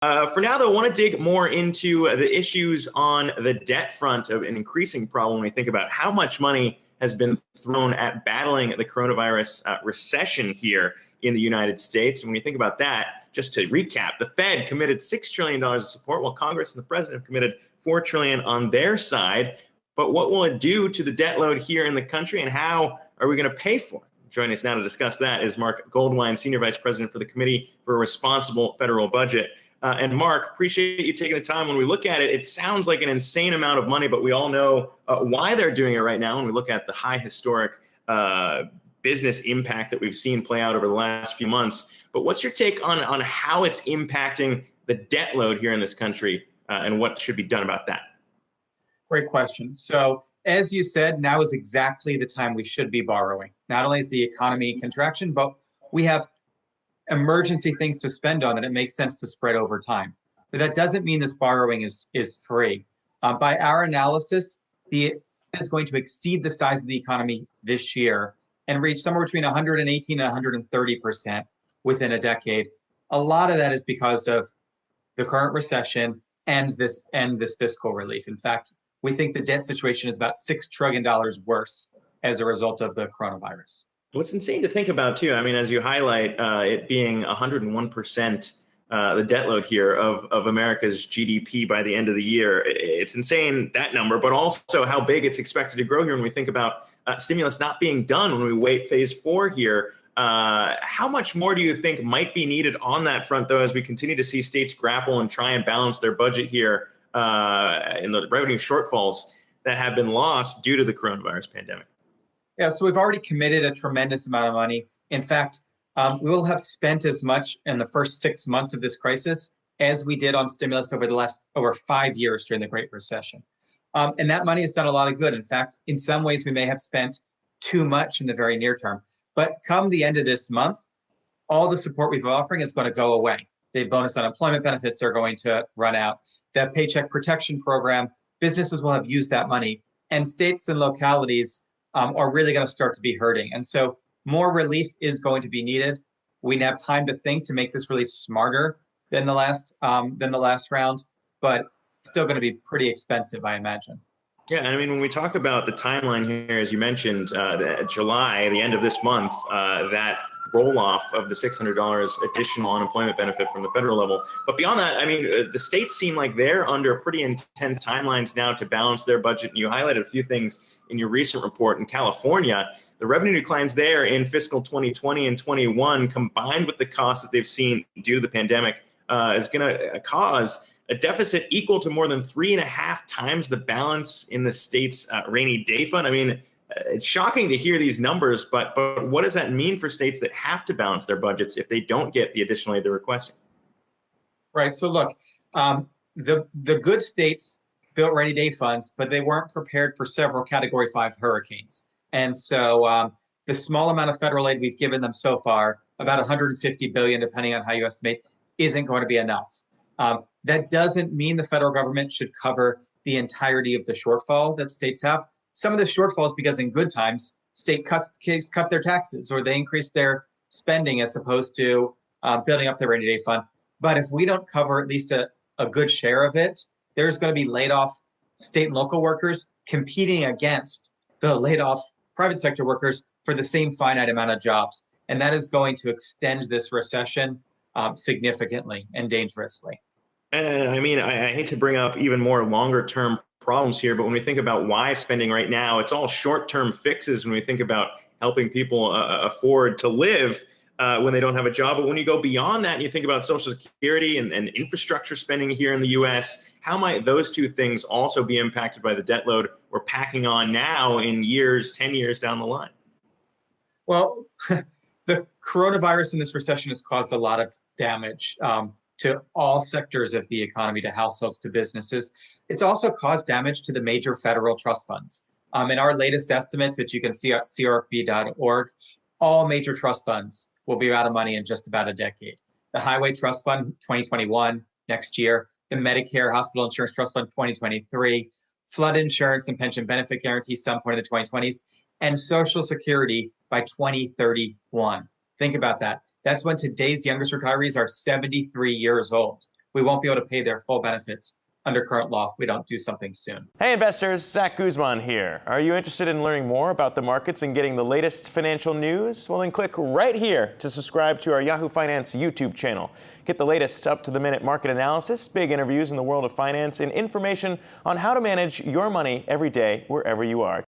For now, though, I want to dig more into the issues on the debt front of an increasing problem when we think about how much money has been thrown at battling the coronavirus recession here in the United States. And when you think about that, just to recap, the Fed committed $6 trillion of support, while Congress and the president have committed $4 trillion on their side. But what will it do to the debt load here in the country, and how are we going to pay for it? Joining us now to discuss that is Marc Goldwein, Senior Vice President for the Committee for a Responsible Federal Budget. And Marc, appreciate you taking the time. When we look at it, it sounds like an insane amount of money, but we all know why they're doing it right now. When we look at the high historic business impact that we've seen play out over the last few months. But what's your take on how it's impacting the debt load here in this country and what should be done about that? Great question. So as you said, now is exactly the time we should be borrowing. Not only is the economy in contraction, but we have emergency things to spend on that it makes sense to spread over time. But that doesn't mean this borrowing is free. By our analysis, the is going to exceed the size of the economy this year and reach somewhere between 118 and 130% within a decade. A lot of that is because of the current recession and this fiscal relief. In fact, we think the debt situation is about $6 trillion worse as a result of the coronavirus. What's insane to think about, too, I mean, as you highlight, it being 101%, the debt load here of America's GDP by the end of the year. It's insane, that number, but also how big it's expected to grow here when we think about stimulus not being done when we wait phase 4 here. How much more do you think might be needed on that front, though, as we continue to see states grapple and try and balance their budget here in the revenue shortfalls that have been lost due to the coronavirus pandemic? Yeah, so we've already committed a tremendous amount of money. In fact, we will have spent as much in the first 6 months of this crisis as we did on stimulus over 5 years during the Great Recession. And that money has done a lot of good. In fact, in some ways, we may have spent too much in the very near term. But come the end of this month, all the support we've been offering is going to go away. The bonus unemployment benefits are going to run out. That Paycheck Protection Program, businesses will have used that money. And states and localities are really going to start to be hurting. And so more relief is going to be needed. We have time to think to make this relief smarter than the last round, but still going to be pretty expensive, I imagine. Yeah, and I mean, when we talk about the timeline here, as you mentioned, July, the end of this month, that roll-off of the $600 additional unemployment benefit from the federal level. But beyond that, I mean, the states seem like they're under pretty intense timelines now to balance their budget. And you highlighted a few things in your recent report. In California, the revenue declines there in fiscal 2020 and 21, combined with the costs that they've seen due to the pandemic, is going to cause a deficit equal to more than 3.5 times the balance in the state's rainy day fund. I mean, it's shocking to hear these numbers, but what does that mean for states that have to balance their budgets if they don't get the additional aid they're requesting? Right. So look, the good states built rainy day funds, but they weren't prepared for several Category 5 hurricanes. And so the small amount of federal aid we've given them so far, about $150 billion, depending on how you estimate, isn't going to be enough. That doesn't mean the federal government should cover the entirety of the shortfall that states have. Some of the shortfalls because in good times, states cut their taxes or they increase their spending as opposed to building up their rainy day fund. But if we don't cover at least a good share of it, there's going to be laid off state and local workers competing against the laid off private sector workers for the same finite amount of jobs. And that is going to extend this recession significantly and dangerously. And I mean, I hate to bring up even more longer term problems here, but when we think about why spending right now, it's all short-term fixes when we think about helping people afford to live when they don't have a job. But when you go beyond that and you think about Social Security and infrastructure spending here in the U.S., how might those two things also be impacted by the debt load we're packing on now in 10 years down the line? Well, the coronavirus and this recession has caused a lot of damage to all sectors of the economy, to households, to businesses. It's also caused damage to the major federal trust funds. In our latest estimates, which you can see at crfb.org, all major trust funds will be out of money in just about a decade. The Highway Trust Fund, 2021, next year. The Medicare Hospital Insurance Trust Fund, 2023. Flood insurance and pension benefit guarantees some point in the 2020s. And Social Security by 2031. Think about that. That's when today's youngest retirees are 73 years old. we won't be able to pay their full benefits under current law if we don't do something soon. Hey investors, Zack Guzman here. Are you interested in learning more about the markets and getting the latest financial news? Well, then click right here to subscribe to our Yahoo Finance YouTube channel. Get the latest up-to-the-minute market analysis, big interviews in the world of finance, and information on how to manage your money every day wherever you are.